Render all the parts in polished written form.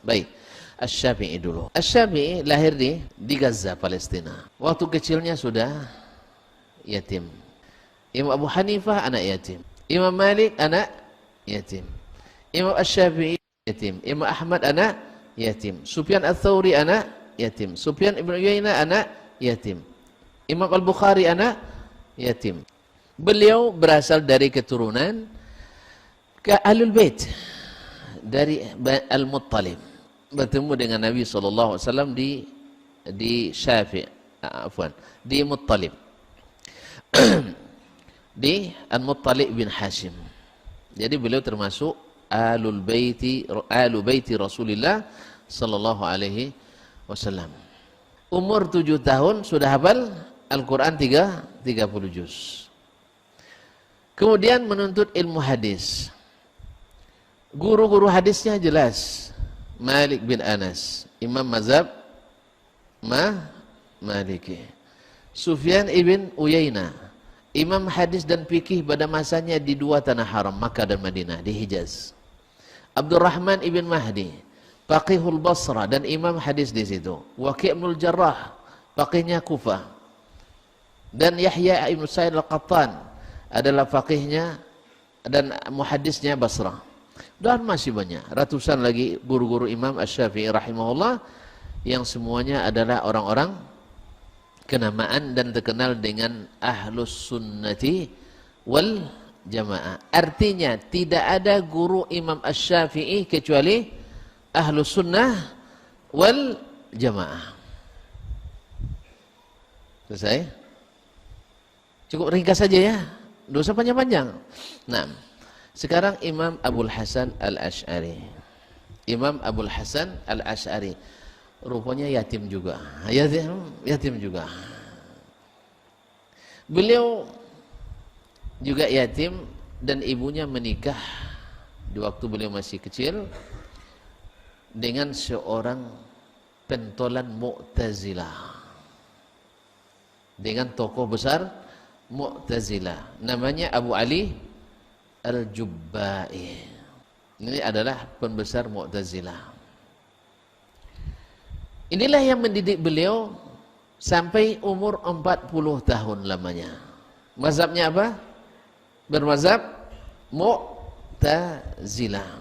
Baik, Asy-Syafi'i dulu. Asy-Syafi'i lahir di Gaza, Palestina. Waktu kecilnya sudah yatim. Imam Abu Hanifah anak yatim. Imam Malik anak yatim. Imam Asy-Syafi'i yatim. Imam Ahmad anak yatim. Sufyan Ats-Tsauri anak yatim. Sufyan Ibn Uyainah anak yatim. Imam Al-Bukhari anak yatim. Beliau berasal dari keturunan ke Ahlul Bait, dari Al-Muttalib. Bertemu dengan Nabi SAW di di Muttalib. Di Al-Muttalib bin Hashim. Jadi beliau termasuk Alu Baiti Rasulullah sallallahu alaihi wasallam. Umur 7 tahun sudah hafal Al-Quran 30 juz. Kemudian menuntut ilmu hadis. Guru-guru hadisnya jelas. Malik bin Anas, Imam Mazhab Maliki. Sufyan ibn Uyainah, Imam hadis dan fikih pada masanya di 2 tanah haram, Makkah dan Madinah, di Hijaz. Abdurrahman ibn Mahdi, faqihul Basrah dan imam hadis di situ. Waqi' ibn Jarrah, faqihnya Kufah. Dan Yahya ibn Sa'id al-Qattan adalah faqihnya dan muhaddisnya Basrah. Dan masih banyak, ratusan lagi guru-guru Imam Asy-Syafi'i rahimahullah yang semuanya adalah orang-orang kenamaan dan terkenal dengan Ahlus Sunnati wal Jamaah. Artinya tidak ada guru Imam Asy-Syafi'i kecuali Ahlus Sunnah wal Jamaah. Selesai? Cukup ringkas saja ya, dosa panjang-panjang. Nah, sekarang Imam Abul Hasan Al-Asy'ari. Imam Abul Hasan Al-Asy'ari rupanya yatim juga. Yatim juga. Beliau juga yatim dan ibunya menikah di waktu beliau masih kecil dengan seorang pentolan Mu'tazilah. Dengan tokoh besar Mu'tazilah. Namanya Abu Ali Al-Jubba'i. Ini adalah pembesar Mu'tazilah. Inilah yang mendidik beliau sampai umur 40 tahun lamanya. Mazhabnya apa? Bermazhab Mu'tazilah.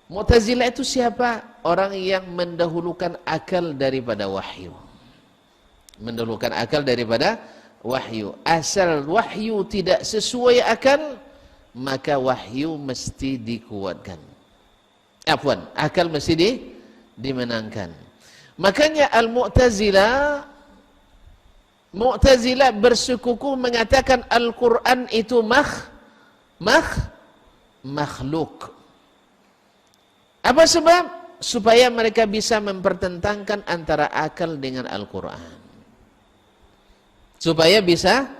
Mu'tazilah itu siapa? Orang yang mendahulukan akal daripada wahyu. Mendahulukan akal daripada wahyu. Asal wahyu tidak sesuai akal, maka wahyu mesti dikuatkan. Akal mesti dimenangkan. Makanya Mu'tazilah bersekukuh mengatakan Al-Quran itu makhluk. Apa sebab? Supaya mereka bisa mempertentangkan antara akal dengan Al-Quran. Supaya bisa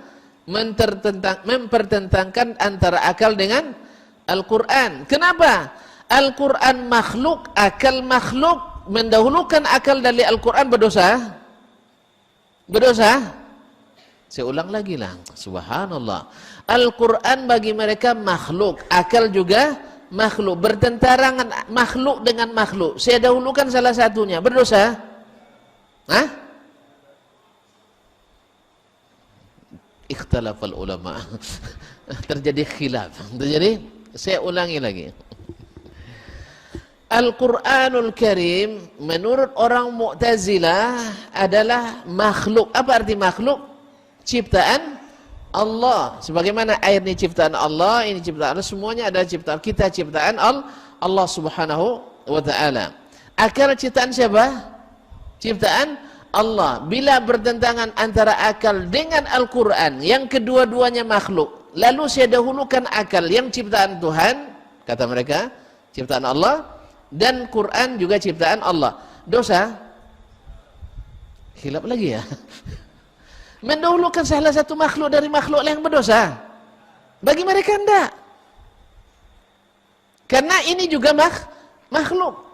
mempertentangkan antara akal dengan Al-Quran. Kenapa? Al-Quran makhluk, akal makhluk, mendahulukan akal dari Al-Quran berdosa? Berdosa? Saya ulang lagi lah, subhanallah. Al-Quran bagi mereka makhluk, akal juga makhluk, bertentangan makhluk dengan makhluk. Saya dahulukan salah satunya, berdosa? Hah? Ikhtalafal ulama. Terjadi khilaf. Saya ulangi lagi. Al-Quranul Karim menurut orang Mu'tazilah adalah makhluk. Apa arti makhluk? Ciptaan Allah. Sebagaimana air ini ciptaan Allah, ini ciptaan Allah, semuanya adalah ciptaan kita, ciptaan Allah Subhanahu wa ta'ala. Akal ciptaan siapa? Ciptaan Allah. Bila bertentangan antara akal dengan Al-Quran yang kedua-duanya makhluk, lalu saya dahulukan akal yang ciptaan Tuhan, kata mereka, ciptaan Allah, dan Quran juga ciptaan Allah. Dosa? Khilaf lagi ya. Mendahulukan salah satu makhluk dari makhluk yang berdosa? Bagi mereka enggak. Karena ini juga makhluk.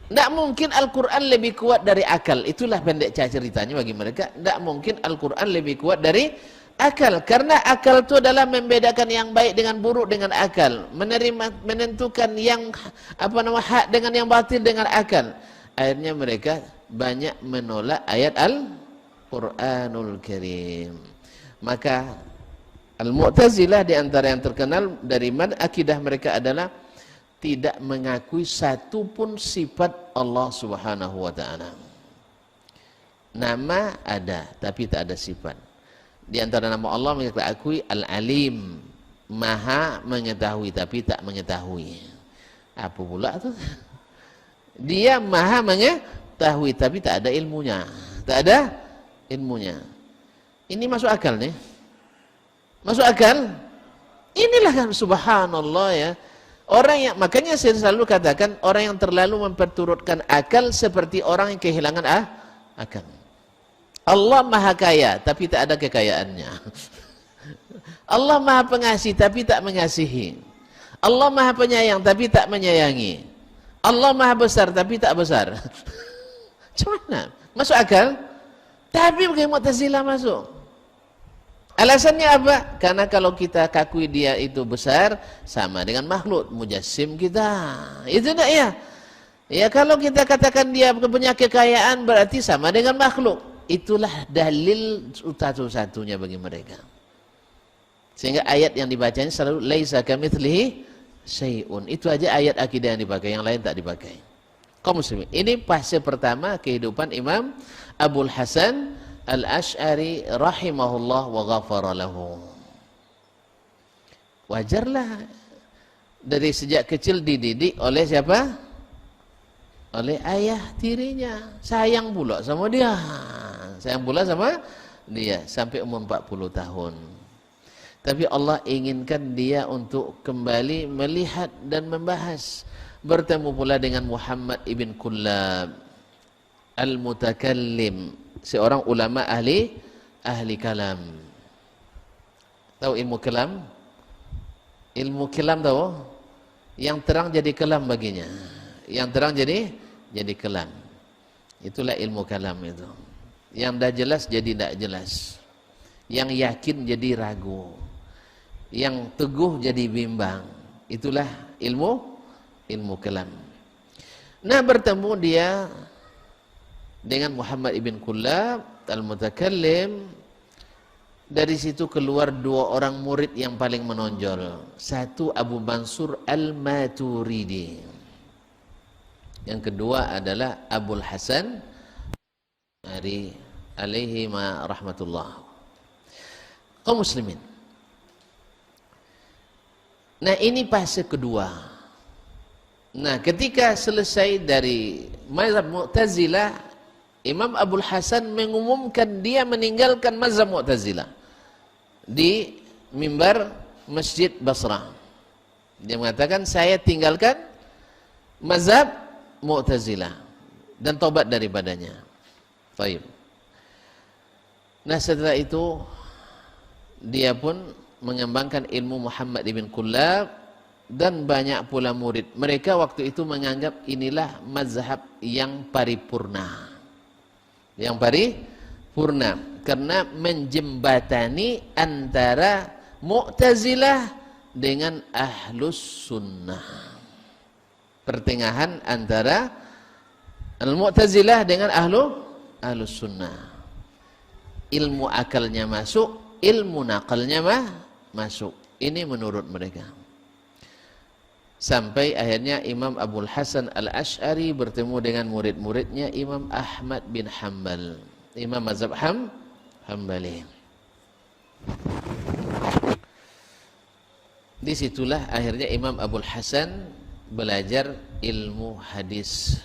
Tidak mungkin Al-Quran lebih kuat dari akal. Itulah pendek ceritanya bagi mereka. Tidak mungkin Al-Quran lebih kuat dari Akal, karena akal itu adalah membedakan yang baik dengan buruk dengan akal, menentukan yang hak dengan yang batil dengan akal. Akhirnya mereka banyak menolak ayat Al-Qur'anul Karim. Maka Al-Mu'tazilah di antara yang terkenal dari akidah mereka adalah tidak mengakui satu pun sifat Allah Subhanahu wa taala. Nama ada tapi tak ada sifat. Di antara nama Allah mereka akui Al-Alim, Maha mengetahui tapi tak mengetahui. Apa pula tu? Dia Maha mengetahui tapi tak ada ilmunya. Tak ada ilmunya. Ini masuk akal nih? Masuk akal? Inilah kan subhanallah ya. Orang yang, makanya saya selalu katakan orang yang terlalu memperturutkan akal seperti orang yang kehilangan akal. Allah maha kaya tapi tak ada kekayaannya. Allah maha pengasih tapi tak mengasihi. Allah maha penyayang tapi tak menyayangi. Allah maha besar tapi tak besar. Macam masuk akal? Tapi bagaimana Mu'tazilah masuk? Alasannya apa? Karena kalau kita akui dia itu besar, sama dengan makhluk mujassim kita. Itu tak ya? Ya kalau kita katakan dia punya kekayaan berarti sama dengan makhluk. Itulah dalil satu-satunya bagi mereka. Sehingga ayat yang dibacanya selalu laisa kamitslihi syai'un. Itu aja ayat akidah yang dipakai, yang lain tak dipakai. Kaum muslimin, ini fase pertama kehidupan Imam Abul Hasan Al-Asy'ari rahimahullah wa ghafara lahu. Wajarlah dari sejak kecil dididik oleh siapa? Oleh ayah tirinya. Sayang pula sama dia. Sayang pula sama dia sampai umur 40 tahun. Tapi Allah inginkan dia untuk kembali melihat dan membahas. Bertemu pula dengan Muhammad ibn Kullab Al-Mutakallim, seorang ulama ahli kalam. Tahu ilmu kalam? Ilmu kalam tahu? Yang terang jadi kalam baginya. Yang terang jadi kalam. Itulah ilmu kalam itu. Yang dah jelas jadi tidak jelas. Yang yakin jadi ragu. Yang teguh jadi bimbang. Itulah ilmu kalam. Nah, bertemu dia dengan Muhammad ibn Kullab Al-Mutakallim. Dari situ keluar dua orang murid yang paling menonjol. Satu Abu Mansur Al-Maturidi. Yang kedua adalah Abul Hasan alaihi ma rahmatullah. Kaum muslimin. Nah, ini fase kedua. Nah, ketika selesai dari mazhab Mu'tazilah, Imam Abul Hasan mengumumkan dia meninggalkan mazhab Mu'tazilah di mimbar Masjid Basrah. Dia mengatakan, saya tinggalkan mazhab Mu'tazilah dan tobat daripadanya. Baik. Nah, setelah itu dia pun mengembangkan ilmu Muhammad ibn Kullab dan banyak pula murid. Mereka waktu itu menganggap inilah mazhab yang paripurna. Yang paripurna karena menjembatani antara Mu'tazilah dengan Ahlus Sunnah. Pertengahan antara Al-Mu'tazilah dengan Ahlus Sunnah. Ilmu akalnya masuk, ilmu nakalnya masuk. Ini menurut mereka. Sampai akhirnya Imam Abul Hasan Al-Asy'ari bertemu dengan murid-muridnya Imam Ahmad bin Hanbal, Imam mazhab Hambali. Disitulah akhirnya Imam Abul Hasan belajar ilmu hadis.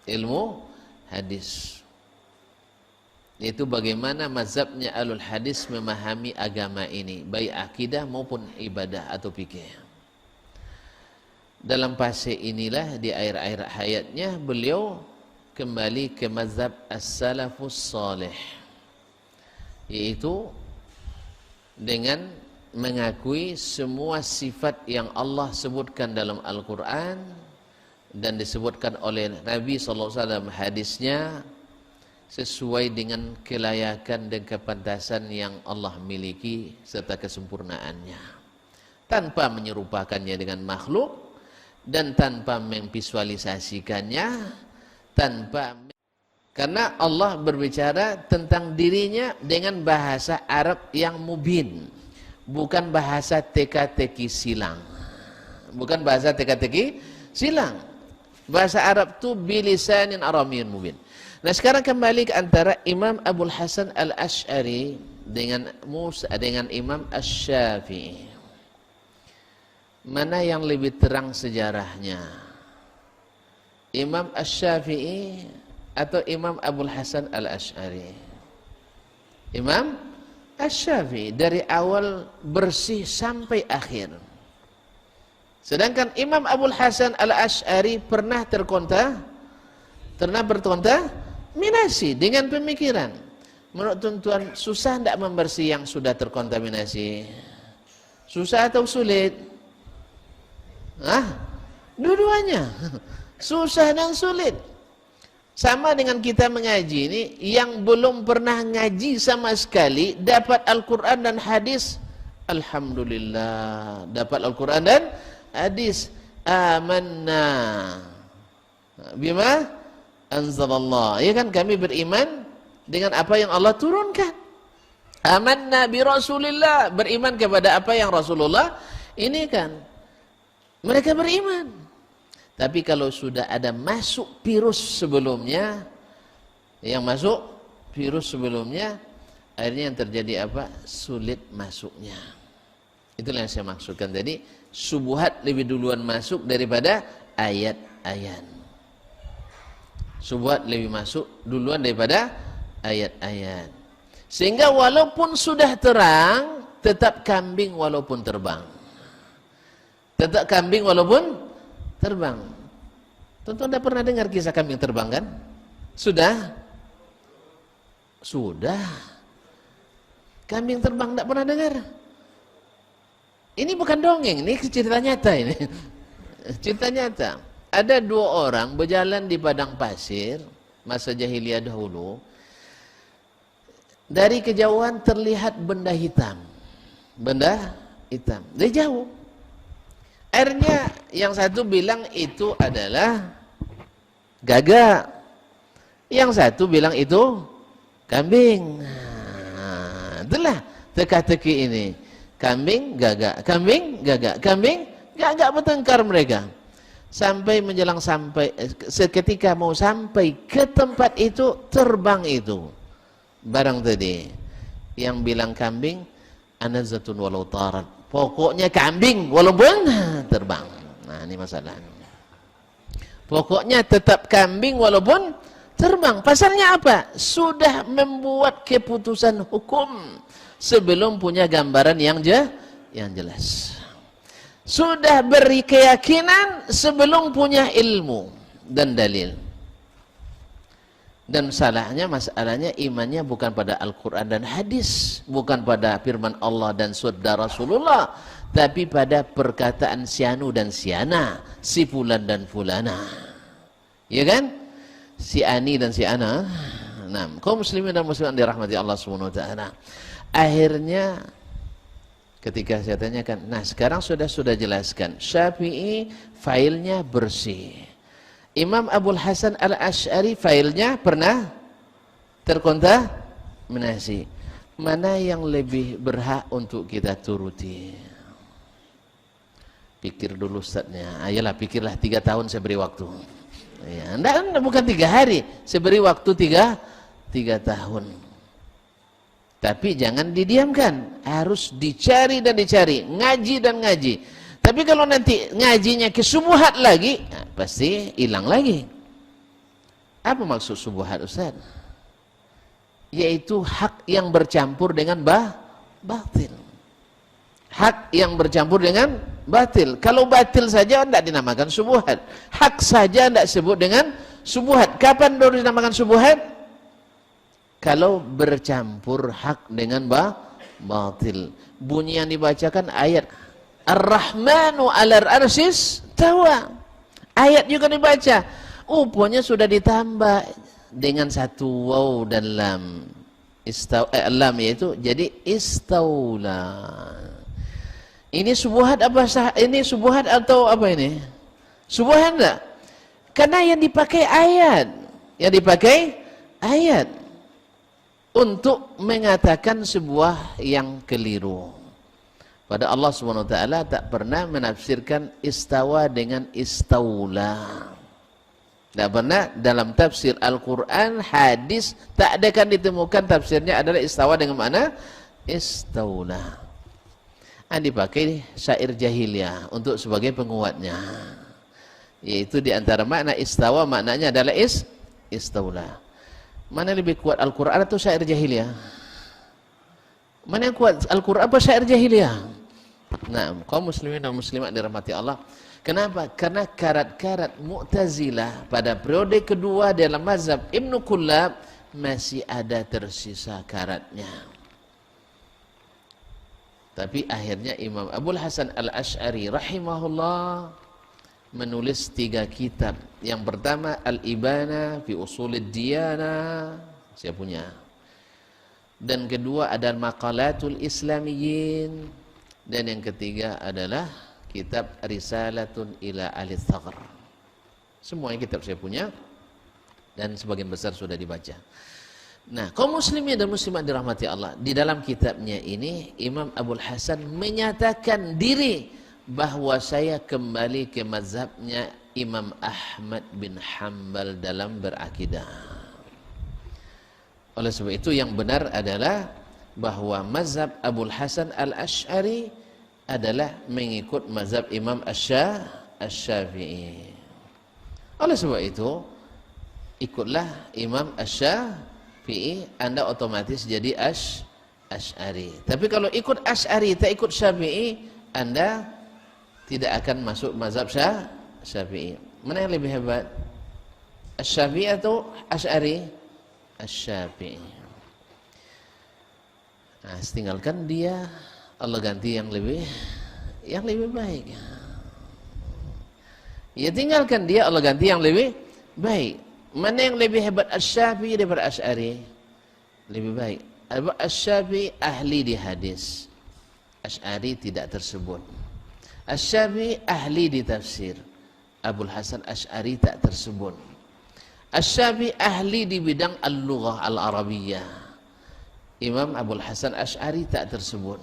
Ilmu hadis. Yaitu bagaimana mazhabnya Ahlul Hadis memahami agama ini, baik akidah maupun ibadah atau fikih. Dalam fase inilah di akhir-akhir hayatnya beliau kembali ke mazhab as-salafus salih, yaitu dengan mengakui semua sifat yang Allah sebutkan dalam Al-Quran dan disebutkan oleh Nabi SAW hadisnya, sesuai dengan kelayakan dan kepantasan yang Allah miliki serta kesempurnaannya, tanpa menyerupakannya dengan makhluk dan tanpa memvisualisasikannya, karena Allah berbicara tentang dirinya dengan bahasa Arab yang mubin, bukan bahasa teka-teki silang. Bukan bahasa teka-teki silang. Bahasa Arab itu bilisanin Arabiyyun mubin. Nah, sekarang kembali ke antara Imam Abul Hasan Al-Asy'ari dengan Imam Asy-Syafi'i. Mana yang lebih terang sejarahnya? Imam Asy-Syafi'i atau Imam Abul Hasan Al-Asy'ari? Imam Asy-Syafi'i dari awal bersih sampai akhir. Sedangkan Imam Abul Hasan Al-Asy'ari pernah berkontaminasi dengan pemikiran. Menurut tuan-tuan, susah tidak membersih yang sudah terkontaminasi? Susah atau sulit? Dua-duanya. Susah dan sulit. Sama dengan kita mengaji ini, yang belum pernah ngaji sama sekali dapat Al-Quran dan hadis, alhamdulillah, dapat Al-Quran dan hadis. Amanna bima anzalallah, ya kan, kami beriman dengan apa yang Allah turunkan. Amanna bi Rasulillah, beriman kepada apa yang Rasulullah ini kan. Mereka beriman. Tapi kalau sudah ada masuk virus sebelumnya, akhirnya yang terjadi apa? Sulit masuknya. Itulah yang saya maksudkan tadi, subuhat lebih duluan masuk daripada ayat-ayat. Subuhat lebih masuk duluan daripada ayat-ayat. Sehingga walaupun sudah terang, tetap kambing walaupun terbang. Tetap kambing walaupun terbang. Tentu Anda pernah dengar kisah kambing terbang kan? Sudah? Sudah. Kambing terbang tidak pernah dengar. Ini bukan dongeng, ini cerita nyata ini. Cerita nyata. Ada dua orang berjalan di padang pasir masa jahiliyah dahulu. Dari kejauhan terlihat benda hitam. Benda hitam. Dari jauh. Akhirnya yang satu bilang itu adalah gagak. Yang satu bilang itu kambing. Itulah teka-teki ini. Kambing, gagak, kambing, gagak, kambing, gagak, bertengkar mereka. Sampai menjelang seketika mau sampai ke tempat itu, terbang itu barang tadi. Yang bilang kambing, anazatun walau tarat. Pokoknya kambing walaupun terbang. Nah, ini masalah. Pokoknya tetap kambing walaupun terbang. Pasalnya apa? Sudah membuat keputusan hukum sebelum punya gambaran yang jelas. Sudah beri keyakinan sebelum punya ilmu dan dalil. Dan masalahnya imannya bukan pada Al-Quran dan hadis, bukan pada firman Allah dan sabda Rasulullah, tapi pada perkataan si anu dan si ana, si fulan dan fulana. Ya kan? Si ani dan si ana. Nah, kaum muslimin dan muslimat dirahmati Allah Subhanahu wa taala. Akhirnya ketika saya tanyakan, nah sekarang sudah jelaskan, Syafi'i failnya bersih. Imam Abul Hasan Al-Asy'ari failnya pernah terkontaminasi. Mana yang lebih berhak untuk kita turuti? Pikir dulu Ustaznya. Ayolah pikirlah, 3 tahun saya beri waktu. Ya, enggak, bukan 3 hari. Saya beri waktu 3 tahun. Tapi jangan didiamkan. Harus dicari dan dicari. Ngaji dan ngaji. Tapi kalau nanti ngajinya ke subuhat lagi, nah, pasti hilang lagi. Apa maksud subuhat, Ustaz? Yaitu hak yang bercampur dengan batil. Hak yang bercampur dengan batil. Kalau batil saja tidak dinamakan subuhat. Hak saja tidak sebut dengan subuhat. Kapan baru dinamakan subuhat? Kalau bercampur hak dengan batil. Bunyi yang dibacakan ayat Ar-Rahmanu 'alal 'arsyis tawa. Ayat juga dibaca. Rupanya sudah ditambah dengan satu waw dan lam. Lam yaitu jadi istaula. Ini subuhat apa ini subuhat atau apa ini? Subuhat enggak? Karena yang dipakai ayat. Yang dipakai ayat untuk mengatakan sebuah yang keliru. Pada Allah Subhanahu wa taala tak pernah menafsirkan istawa dengan istaula. Tak pernah dalam tafsir Al-Quran, hadis, tak ada kan ditemukan tafsirnya adalah istawa dengan mana? Istaula. Dipakai syair jahiliyah untuk sebagai penguatnya. Yaitu di antara makna istawa, maknanya adalah istaula. Mana lebih kuat Al-Quran atau syair jahiliyah? Mana yang kuat Al-Quran apa syair jahiliyah? Nah, kaum muslimin dan muslimat dirahmati Allah. Kenapa? Karena karat-karat Mu'tazilah pada periode kedua dalam mazhab Ibnu Kullab masih ada tersisa karatnya. Tapi akhirnya Imam Abul Hasan Al-Asy'ari rahimahullah menulis 3 kitab. Yang pertama Al-Ibana fi Ushulid Diyanah, saya punya. Dan kedua ada Maqalatul Islamiyyin, dan yang ketiga adalah kitab Risalatun ila Ahli Thaqr. Semuanya kitab saya punya dan sebagian besar sudah dibaca. Nah, kaum muslimin dan muslimat dirahmati Allah, di dalam kitabnya ini Imam Abul Hasan menyatakan diri bahwa saya kembali ke mazhabnya Imam Ahmad bin Hanbal dalam berakidah. Oleh sebab itu yang benar adalah bahwa mazhab Abul Hasan Al-Asy'ari adalah mengikut mazhab Imam Asy-Syafi'i. Oleh sebab itu, ikutlah Imam Asy-Syafi'i, Anda otomatis jadi Asy'ari. Tapi kalau ikut Asy'ari, tak ikut Syafi'i, Anda tidak akan masuk mazhab Syafi'i. Mana yang lebih hebat? Asy-Syafi'i atau Asy'ari? Asy-Syafi'i. Nah, tinggalkan dia, Allah ganti yang lebih baik. Ya, tinggalkan dia, Allah ganti yang lebih baik. Mana yang lebih hebat, Asy-Syafi'i daripada Asy'ari? Lebih baik. Asy-Syafi'i ahli di hadis, Asy'ari tidak tersebut. Asy-Syafi'i ahli di tafsir, Abul Hasan Asy'ari tak tersebut. Asy-Syafi'i ahli di bidang al-lughah al-arabiyyah, Imam Abul Hasan Asy'ari tak tersebut.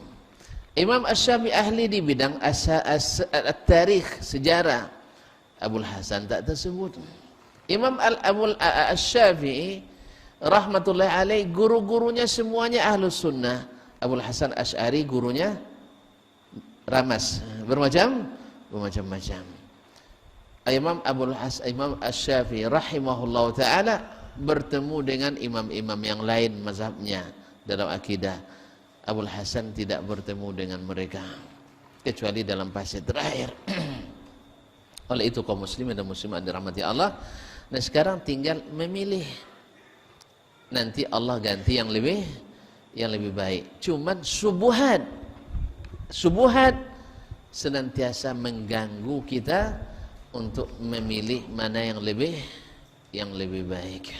Imam Asy-Syafi'i ahli di bidang at-tarikh, sejarah, Abul Hasan tak tersebut. Imam Asy-Syafi'i rahmatullahi alaih, guru-gurunya semuanya Ahlus Sunnah. Abul Hasan Asy'ari gurunya ramas, bermacam-macam. Imam Asy-Syafi'i rahimahullah ta'ala bertemu dengan imam-imam yang lain mazhabnya dalam akidah. Abul Hasan tidak bertemu dengan mereka kecuali dalam fase terakhir. Oleh itu kaum muslimin dan muslimat dirahmati Allah, nah sekarang tinggal memilih. Nanti Allah ganti yang lebih baik. Cuman subuhat senantiasa mengganggu kita untuk memilih mana yang lebih baik.